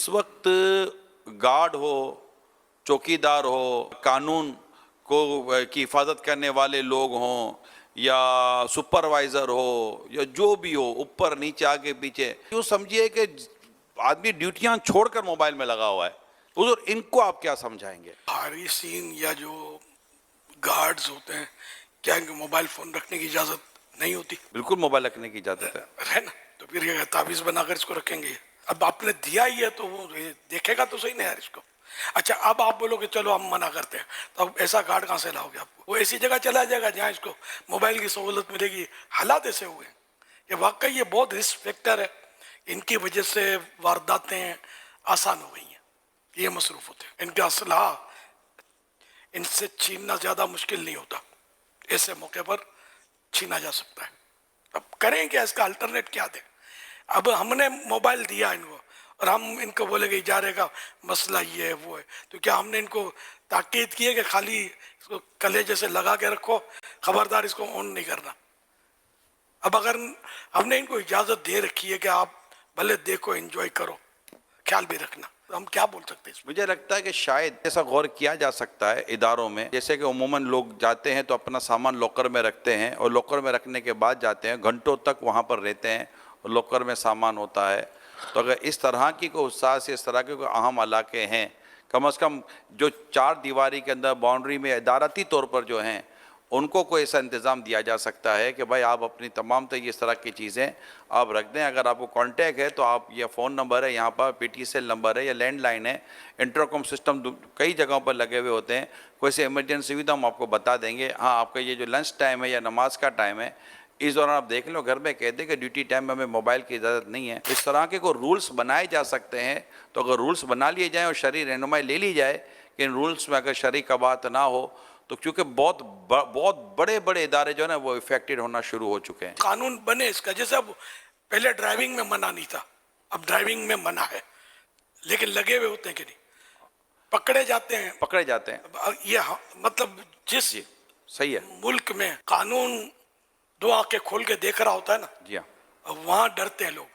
اس وقت گارڈ ہو، چوکیدار ہو، قانون کو کی حفاظت کرنے والے لوگ ہوں یا سپروائزر ہو یا جو بھی ہو، اوپر نیچے آگے پیچھے، یوں سمجھیے کہ آدمی ڈیوٹیاں چھوڑ کر موبائل میں لگا ہوا ہے. حضور ان کو آپ کیا سمجھائیں گے؟ حارسین یا جو گارڈز ہوتے ہیں، کیا ان کو موبائل فون رکھنے کی اجازت نہیں ہوتی؟ بالکل موبائل رکھنے کی اجازت ہے. ہے نا؟ تو پھر یہ تعویذ بنا کر اس کو رکھیں گے. اب آپ نے دیا ہی ہے تو وہ دیکھے گا تو صحیح نہیں یار اس کو. اچھا اب آپ بولو کہ چلو ہم منع کرتے ہیں، تو اب ایسا گارڈ کہاں سے لاؤ گے آپ کو؟ وہ ایسی جگہ چلا جائے گا جہاں اس کو موبائل کی سہولت ملے گی. حالات ایسے ہوئے ہیں کہ واقعی یہ بہت رسک فیکٹر ہے. ان کی وجہ سے وارداتیں آسان ہو گئی ہیں. یہ مصروف ہوتے ہیں. ان کا اسلحہ ان سے چھیننا زیادہ مشکل نہیں ہوتا، ایسے موقع پر چھینا جا سکتا ہے. اب کریں کیا؟ اس کا الٹرنیٹ کیا دیں؟ اب ہم نے موبائل دیا ان کو اور ہم ان کو بولے کہ اجارے کا مسئلہ یہ ہے وہ ہے، تو کیا ہم نے ان کو تاکید کی ہے کہ خالی اس کو کلیجے سے لگا کے رکھو، خبردار اس کو آن نہیں کرنا؟ اب اگر ہم نے ان کو اجازت دے رکھی ہے کہ آپ بھلے دیکھو، انجوائے کرو، خیال بھی رکھنا، تو ہم کیا بول سکتے ہیں اس میں؟ مجھے لگتا ہے کہ شاید ایسا غور کیا جا سکتا ہے اداروں میں، جیسے کہ عموماً لوگ جاتے ہیں تو اپنا سامان لاکر میں رکھتے ہیں اور لاکر میں رکھنے کے بعد جاتے ہیں، گھنٹوں تک وہاں پر رہتے ہیں اور لاکر میں سامان ہوتا ہے. تو اگر اس طرح کی کوئی حساس اس طرح کے کوئی اہم علاقے ہیں، کم از کم جو چار دیواری کے اندر باؤنڈری میں ادارتی طور پر جو ہیں، ان کو کوئی ایسا انتظام دیا جا سکتا ہے کہ بھائی آپ اپنی تمام تو اس طرح کی چیزیں آپ رکھ دیں. اگر آپ کو کانٹیکٹ ہے تو آپ یہ فون نمبر ہے، یہاں پر پی ٹی سیل نمبر ہے یا لینڈ لائن ہے، انٹرکام سسٹم کئی جگہوں پر لگے ہوئے ہوتے ہیں. کوئی سے ایمرجنسی ہوئی تو ہم آپ کو بتا دیں گے. ہاں، آپ کا یہ جو لنچ ٹائم ہے یا نماز کا ٹائم ہے، اس دوران آپ دیکھ لو، گھر میں کہہ دیں کہ ڈیوٹی ٹائم میں ہمیں موبائل کی اجازت نہیں ہے. اس طرح کے کوئی رولز بنائے جا سکتے ہیں. تو اگر رولز بنا لیے جائیں اور شرعی رہنمائی لے لی جائے کہ ان رولز میں اگر شرعی قواعد نہ ہو تو کیونکہ بہت بڑے بڑے ادارے جو ہے نا وہ افیکٹڈ ہونا شروع ہو چکے ہیں. قانون بنے اس کا. جیسے اب پہلے ڈرائیونگ میں منع نہیں تھا، اب ڈرائیونگ میں منع ہے، لیکن لگے ہوئے ہوتے ہیں کہ نہیں؟ پکڑے جاتے ہیں. پکڑے جاتے ہیں. یہ مطلب جس جی صحیح ہے. ملک میں قانون دو آنکھیں کھول کے دیکھ رہا ہوتا ہے نا، جی ہاں. وہاں ڈرتے ہیں لوگ.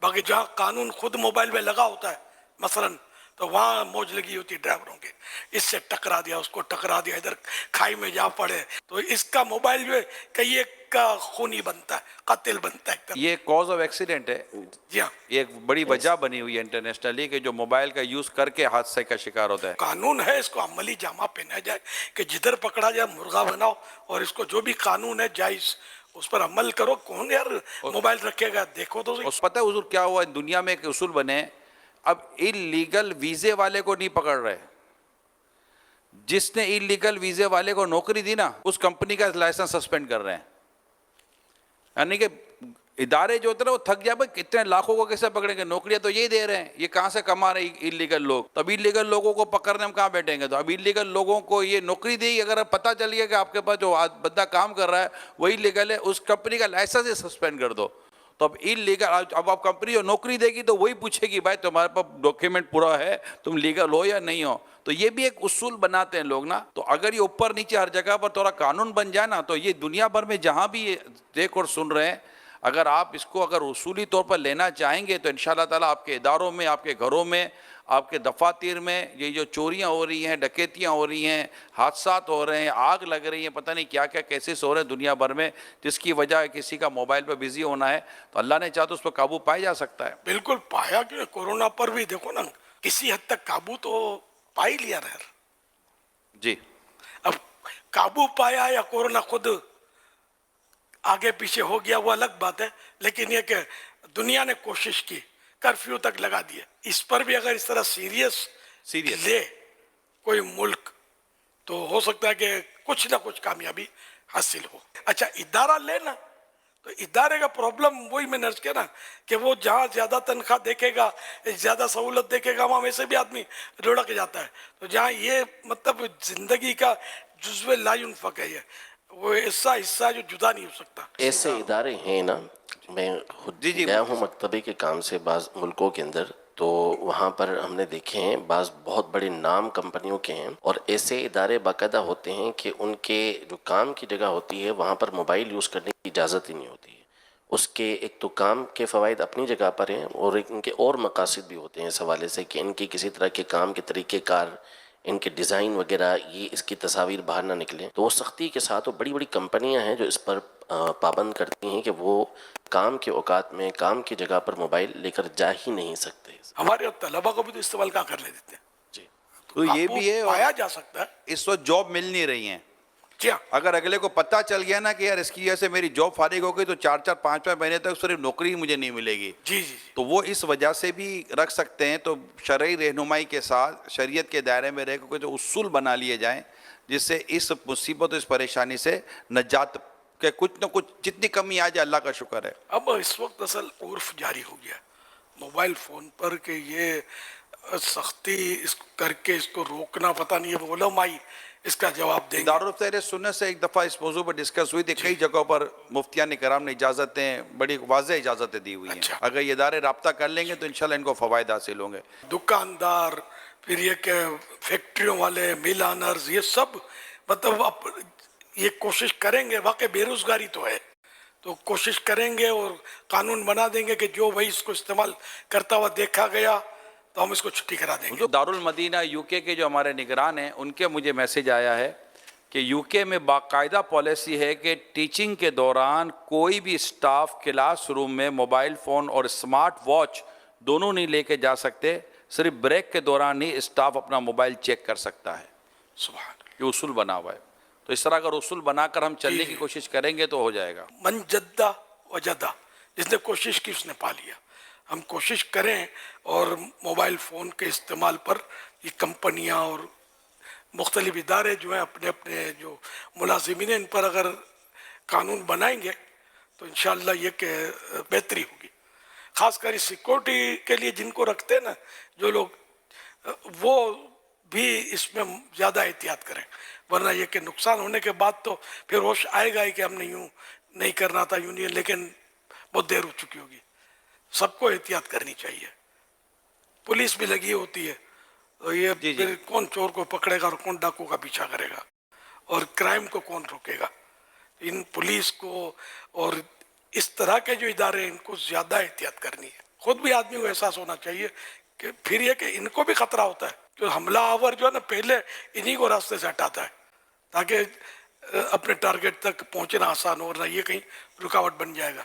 باقی جہاں قانون خود موبائل میں لگا ہوتا ہے مثلاً، تو وہاں موج لگی ہوتی ہے ڈرائیوروں کے. اس سے ٹکرا دیا، اس کو ٹکرا دیا، ادھر کھائی میں جا پڑے. تو اس کا موبائل جو ہے کئی ایک کا خونی بنتا ہے، قاتل بنتا ہے. یہ کاز آف ایکسیڈنٹ ہے. جی ہاں، یہ ایک بڑی وجہ بنی ہوئی ہے انٹرنیشنلی کہ جو موبائل کا یوز کر کے حادثے کا شکار ہوتا ہے. قانون ہے، اس کو عملی جامہ پہنا جائے کہ جدھر پکڑا جائے مرغا بناؤ، اور اس کو جو بھی قانون ہے جائز اس پر عمل کرو. کون یار موبائل رکھے گا؟ دیکھو تو اس پتہ ہے حضور کیا ہوا ہے دنیا میں؟ ایک اصول بنے، اب انلیگل ویزے والے کو نہیں پکڑ رہے. جس نے انلیگل ویزے والے کو نوکری دی نا، اس کمپنی کا لائسنس سسپینڈ کر رہے ہیں. یعنی کہ ادارے جو ہوتے ہیں وہ تھک جائے، بھائی کتنے لاکھوں کو کیسے پکڑیں گے؟ نوکریاں تو یہی دے رہے ہیں، یہ کہاں سے کما رہے ہیں انلیگل لوگ؟ تو اب انلیگل لوگوں کو پکڑنے ہم کہاں بیٹھیں گے؟ تو اب انلیگل لوگوں کو یہ نوکری دی، اگر پتہ چل گیا کہ آپ کے پاس جو بندہ کام کر رہا ہے وہی لیگل ہے، اس کمپنی کا لائسنس ہی سسپینڈ کر دو. تو اب انلیگل، اب آپ کمپنی جو نوکری دے گی تو وہی پوچھے گی بھائی تمہارے پاس ڈاکیومنٹ پورا ہے، تم لیگل ہو یا نہیں ہو. تو یہ بھی ایک اصول بناتے ہیں لوگ نا. تو اگر یہ اوپر نیچے ہر جگہ پر تھوڑا قانون بن جائے نا، تو یہ دنیا بھر میں جہاں بھی یہ دیکھ اور سن رہے ہیں، اگر آپ اس کو اگر اصولی طور پر لینا چاہیں گے تو انشاءاللہ تعالیٰ آپ کے اداروں میں، آپ کے گھروں میں، آپ کے دفاتر میں یہ جو چوریاں ہو رہی ہیں، ڈکیتیاں ہو رہی ہیں، حادثات ہو رہے ہیں، آگ لگ رہی ہیں، پتہ نہیں کیا کیا کیسز ہو رہے ہیں دنیا بھر میں، جس کی وجہ کسی کا موبائل پہ بزی ہونا ہے، تو اللہ نے چاہا تو اس پہ قابو پایا جا سکتا ہے. بالکل پایا. کہ کورونا پر بھی دیکھو نا، کسی حد تک قابو تو پا ہی لیا رہا. جی. اب قابو پایا یا کورونا خود آگے پیچھے ہو گیا وہ الگ بات ہے، لیکن یہ کہ دنیا نے کوشش کی، کرفیو تک لگا دیا. اس پر بھی اگر اس طرح سیریس لے کوئی ملک تو ہو سکتا ہے کہ کچھ نہ کچھ کامیابی حاصل ہو. اچھا ادارہ لینا، تو ادارے کا پرابلم وہی میں نے عرض کیا نا کہ وہ جہاں زیادہ تنخواہ دیکھے گا، زیادہ سہولت دیکھے گا، وہاں ویسے بھی آدمی لڑک جاتا ہے. تو جہاں یہ مطلب زندگی کا جزو لا ينفک ہے، وہ ایسا حصہ جو جدا نہیں ہو سکتا. ایسے ادارے ہیں نا، میں خود گیا ہوں مکتبے کے کام سے بعض ملکوں کے اندر، تو وہاں پر ہم نے دیکھے ہیں بعض بہت بڑے نام کمپنیوں کے ہیں، اور ایسے ادارے باقاعدہ ہوتے ہیں کہ ان کے جو کام کی جگہ ہوتی ہے وہاں پر موبائل یوز کرنے کی اجازت ہی نہیں ہوتی ہے. اس کے ایک تو کام کے فوائد اپنی جگہ پر ہیں، اور ان کے اور مقاصد بھی ہوتے ہیں اس حوالے سے کہ ان کی کسی طرح کے کام کے طریقہ کار، ان کے ڈیزائن وغیرہ، یہ اس کی تصاویر باہر نہ نکلیں، تو وہ سختی کے ساتھ، وہ بڑی بڑی کمپنیاں ہیں جو اس پر پابند کرتی ہیں کہ وہ کام کے اوقات میں کام کی جگہ پر موبائل لے کر جا ہی نہیں سکتے. ہمارے طلبا کو بھی تو استعمال کہاں کرنے دیتے ہیں. جی تو یہ آپ کو بھی ہے، اور پایا جا سکتا ہے اس وقت جاب مل نہیں رہی ہیں. کیا اگر اگلے کو پتہ چل گیا نا کہ یار اس کی وجہ سے میری جاب فارغ ہو گئی تو 4-5 مہینے تک صرف نوکری ہی مجھے نہیں ملے گی، جی جی جی تو وہ اس وجہ سے بھی رکھ سکتے ہیں. تو شرعی رہنمائی کے ساتھ شریعت کے دائرے میں رہ کے جو اصول بنا لیے جائیں جس سے اس مصیبت، اس پریشانی سے نجات کہ کچھ نہ کچھ جتنی کمی آ جائے، اللہ کا شکر ہے. اب اس وقت اصل عرف جاری ہو گیا موبائل فون پر کہ یہ سختی اس کر کے اس کو روکنا، پتہ نہیں ہے علماء ہی اس کا جواب دیں گے. دارالفتہ سنت سے ایک دفعہ اس موضوع پر ڈسکس ہوئی تھی، کئی جگہوں پر مفتیان کرام نے اجازتیں، بڑی واضح اجازتیں دی ہوئی ہیں. اچھا. اگر یہ ادارے رابطہ کر لیں گے تو انشاءاللہ ان کو فوائد حاصل ہوں گے. دکاندار، پھر یہ کہ فیکٹریوں والے، مل آنرز، یہ سب مطلب اب یہ کوشش کریں گے. واقعی بے روزگاری تو ہے، تو کوشش کریں گے اور قانون بنا دیں گے کہ جو بھائی اس کو استعمال کرتا ہوا دیکھا گیا تو ہم اس کو چھٹی کرا دیں گے. جو دارالمدینہ یو کے کے جو ہمارے نگران ہیں، ان کے مجھے میسج آیا ہے کہ یو کے میں باقاعدہ پالیسی ہے کہ ٹیچنگ کے دوران کوئی بھی اسٹاف کلاس روم میں موبائل فون اور اسمارٹ واچ دونوں نہیں لے کے جا سکتے، صرف بریک کے دوران ہی اسٹاف اپنا موبائل چیک کر سکتا ہے. سبحان اللہ. یہ اصول بنا ہوا ہے. تو اس طرح اگر اصول بنا کر ہم چلنے کی کوشش کریں گے تو ہو جائے گا. من جدہ وجدہ، جس نے کوشش کی اس نے پا لیا. ہم کوشش کریں اور موبائل فون کے استعمال پر یہ کمپنیاں اور مختلف ادارے جو ہیں اپنے اپنے جو ملازمین ہیں ان پر اگر قانون بنائیں گے تو انشاءاللہ یہ کہ بہتری ہوگی. خاص کر سیکورٹی کے لیے جن کو رکھتے ہیں نا جو لوگ، وہ بھی اس میں زیادہ احتیاط کریں، ورنہ یہ کہ نقصان ہونے کے بعد تو پھر ہوش آئے گا ہی کہ ہم نے یوں نہیں کرنا تھا، یوں نہیں، لیکن بہت دیر ہو چکی ہوگی. سب کو احتیاط کرنی چاہیے. پولیس بھی لگی ہوتی ہے، تو یہ پھر کون چور کو پکڑے گا اور کون ڈاکو کا پیچھا کرے گا اور کرائم کو کون روکے گا. ان پولیس کو اور اس طرح کے جو ادارے ان کو زیادہ احتیاط کرنی ہے. خود بھی آدمی کو احساس ہونا چاہیے کہ پھر یہ کہ ان کو بھی خطرہ ہوتا ہے کہ حملہ آور جو ہے نا پہلے انہی کو راستے سے ہٹاتا ہے تاکہ اپنے ٹارگٹ تک پہنچنا آسان ہو، ورنہ یہ کہیں رکاوٹ بن جائے گا.